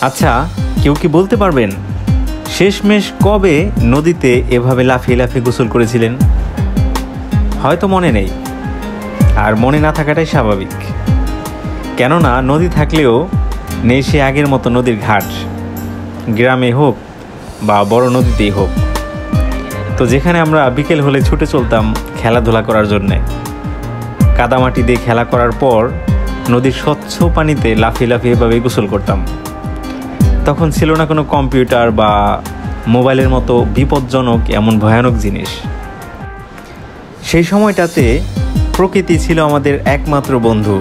আচ্ছা, কেউ কি বলতে পারবেন শেষমেশ কবে নদীতে এভাবে লাফিয়ে লাফিয়ে গোসল করেছিলেন? হয়তো মনে নেই, আর মনে না থাকাটাই স্বাভাবিক। কেননা নদী থাকলেও নেই সে আগের মতো নদীর ঘাট, গ্রামে হোক বা বড় নদীতেই হোক। তো যেখানে আমরা বিকেল হলে ছুটে চলতাম খেলাধুলা করার জন্যে, কাদামাটি দিয়ে খেলা করার পর নদীর স্বচ্ছ পানিতে লাফিয়ে লাফিয়ে এভাবে গোসল করতাম। তখন ছিল না কোনো কম্পিউটার বা মোবাইলের মতো বিপজ্জনক এমন ভয়ানক জিনিস। সেই সময়টাতে প্রকৃতি ছিল আমাদের একমাত্র বন্ধু।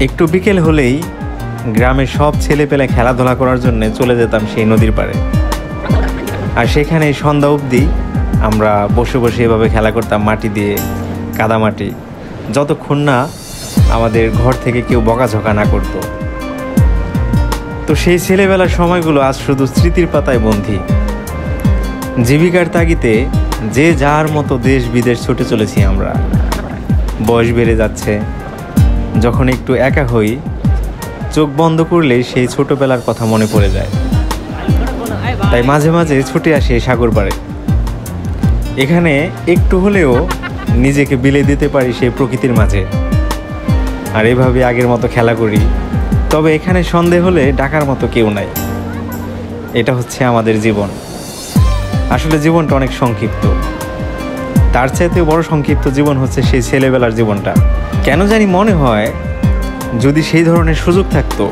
একটু বিকেল হলেই গ্রামের সব ছেলেপেলে খেলাধুলা করার জন্য চলে যেতাম সেই নদীর পাড়ে, আর সেখানে সন্ধ্যা অবধি আমরা বসে বসে এভাবে খেলা করতাম মাটি দিয়ে, কাদামাটি, যতক্ষণ না আমাদের ঘর থেকে কেউ বকাঝকা না করতো। তো সেই ছেলেবেলার সময়গুলো আজ শুধু স্মৃতির পাতায় বন্দী। জীবিকার তাগিদে যে যার মতো দেশ বিদেশ ছুটে চলেছি আমরা। বয়স বেড়ে যাচ্ছে, যখন একটু একা হই চোখ বন্ধ করলে সেই ছোটবেলার কথা মনে পড়ে যায়। তাই মাঝে মাঝে ছুটে আসি সাগর পাড়ে। এখানে একটু হলেও নিজেকে বিলিয়ে দিতে পারি সেই প্রকৃতির মাঝে, আর এভাবে আগের মতো খেলা করি। তবে এখানে সন্ধে হলে ডাকার মতো কেউ নাই। এটা হচ্ছে আমাদের জীবন। আসলে জীবনটা অনেক সংক্ষিপ্ত, তার চাইতে বড় সংক্ষিপ্ত জীবন হচ্ছে সেই ছেলেবেলার জীবনটা। কেন জানি মনে হয় যদি সেই ধরনের সুযোগ থাকতো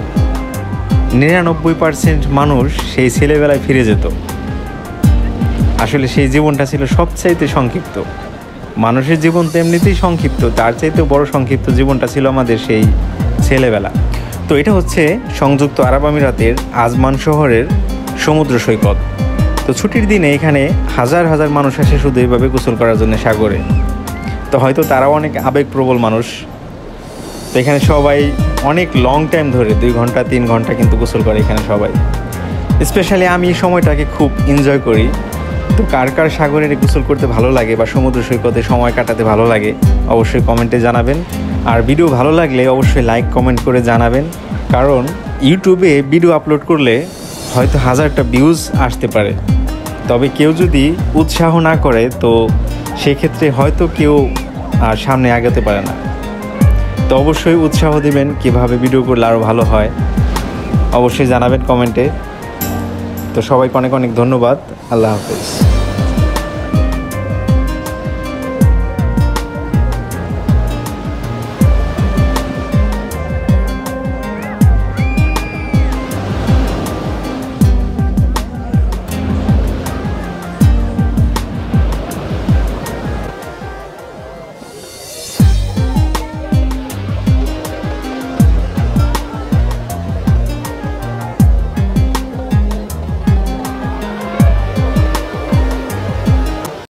99% মানুষ সেই ছেলেবেলায় ফিরে যেত। আসলে সেই জীবনটা ছিল সবচাইতে সংক্ষিপ্ত। মানুষের জীবন তো এমনিতেই সংক্ষিপ্ত, তার চাইতে বড় সংক্ষিপ্ত জীবনটা ছিল আমাদের সেই ছেলেবেলা। তো এটা হচ্ছে সংযুক্ত আরব আমিরাতের আজমান শহরের সমুদ্র সৈকত। তো ছুটির দিনে এখানে হাজার হাজার মানুষ আসে শুধু এইভাবে গোসল করার জন্য সাগরে। তো হয়তো তারাও অনেক আবেগপ্রবল মানুষ। তো এখানে সবাই অনেক লং টাইম ধরে 2 ঘন্টা 3 ঘন্টা কিন্তু গোসল করে এখানে সবাই। স্পেশালি আমি এই সময়টাকে খুব এনজয় করি। তো কার কার সাগরে গোসল করতে ভালো লাগে বা সমুদ্র সৈকতে সময় কাটাতে ভালো লাগে অবশ্যই কমেন্টে জানাবেন। আর ভিডিও ভালো লাগলে অবশ্যই লাইক কমেন্ট করে জানাবেন, কারণ ইউটিউবে ভিডিও আপলোড করলে হয়তো 1000টা ভিউজ আসতে পারে, তবে কেউ যদি উৎসাহ না করে তো সেক্ষেত্রে হয়তো কেউ সামনে আগাতে পারে না। তো অবশ্যই উৎসাহ দিবেন, কীভাবে ভিডিও করলে আরও ভালো হয় অবশ্যই জানাবেন কমেন্টে। তো সবাইকে অনেক অনেক ধন্যবাদ। আল্লাহ হাফেজ।